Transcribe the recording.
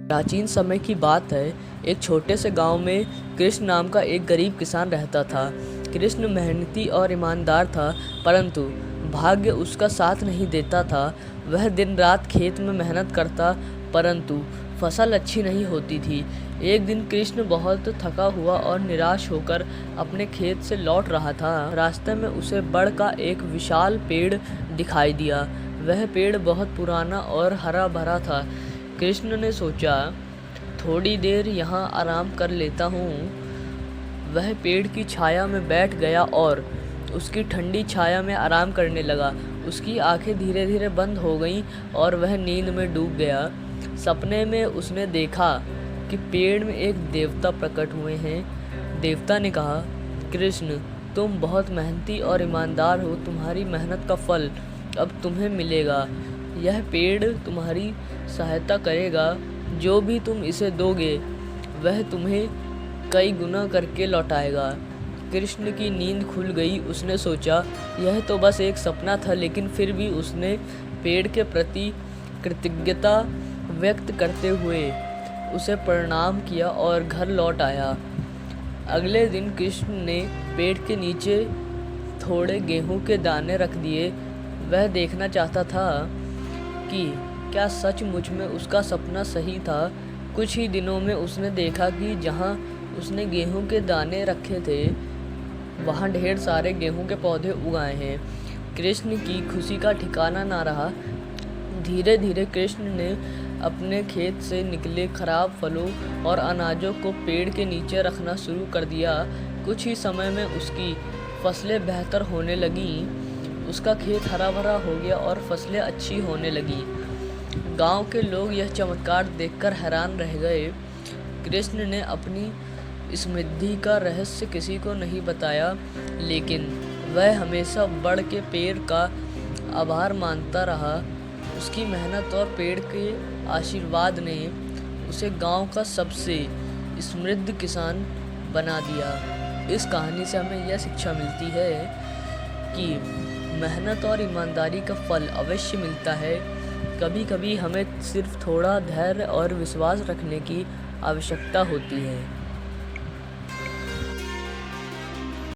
प्राचीन समय की बात है। एक छोटे से गांव में कृष्ण नाम का एक गरीब किसान रहता था। कृष्ण मेहनती और ईमानदार था, परंतु भाग्य उसका साथ नहीं देता था। वह दिन रात खेत में मेहनत करता, परंतु फसल अच्छी नहीं होती थी। एक दिन कृष्ण बहुत थका हुआ और निराश होकर अपने खेत से लौट रहा था। रास्ते में उसे बड़ का एक विशाल पेड़ दिखाई दिया। वह पेड़ बहुत पुराना और हरा भरा था। कृष्ण ने सोचा, थोड़ी देर यहाँ आराम कर लेता हूँ। वह पेड़ की छाया में बैठ गया और उसकी ठंडी छाया में आराम करने लगा। उसकी आंखें धीरे धीरे बंद हो गईं और वह नींद में डूब गया। सपने में उसने देखा कि पेड़ में एक देवता प्रकट हुए हैं। देवता ने कहा, कृष्ण, तुम बहुत मेहनती और ईमानदार हो। तुम्हारी मेहनत का फल अब तुम्हें मिलेगा। यह पेड़ तुम्हारी सहायता करेगा। जो भी तुम इसे दोगे वह तुम्हें कई गुना करके लौटाएगा। कृष्ण की नींद खुल गई। उसने सोचा, यह तो बस एक सपना था, लेकिन फिर भी उसने पेड़ के प्रति कृतज्ञता व्यक्त करते हुए उसे प्रणाम किया और घर लौट आया। अगले दिन कृष्ण ने पेड़ के नीचे थोड़े गेहूं के दाने रख दिए। वह देखना चाहता था कि क्या सचमुच में उसका सपना सही था। कुछ ही दिनों में उसने देखा कि जहाँ उसने गेहूं के दाने रखे थे, वहाँ ढेर सारे गेहूं के पौधे उगाए हैं। कृष्ण की खुशी का ठिकाना ना रहा। धीरे धीरे कृष्ण ने अपने खेत से निकले खराब फलों और अनाजों को पेड़ के नीचे रखना शुरू कर दिया। कुछ ही समय में उसकी फसलें बेहतर होने लगीं। उसका खेत हरा भरा हो गया और फसलें अच्छी होने लगीं। गांव के लोग यह चमत्कार देखकर हैरान रह गए। कृष्ण ने अपनी समृद्धि का रहस्य किसी को नहीं बताया, लेकिन वह हमेशा बड़ के पेड़ का आभार मानता रहा। उसकी मेहनत और पेड़ के आशीर्वाद ने उसे गांव का सबसे समृद्ध किसान बना दिया। इस कहानी से हमें यह शिक्षा मिलती है कि मेहनत और ईमानदारी का फल अवश्य मिलता है। कभी कभी हमें सिर्फ थोड़ा धैर्य और विश्वास रखने की आवश्यकता होती है।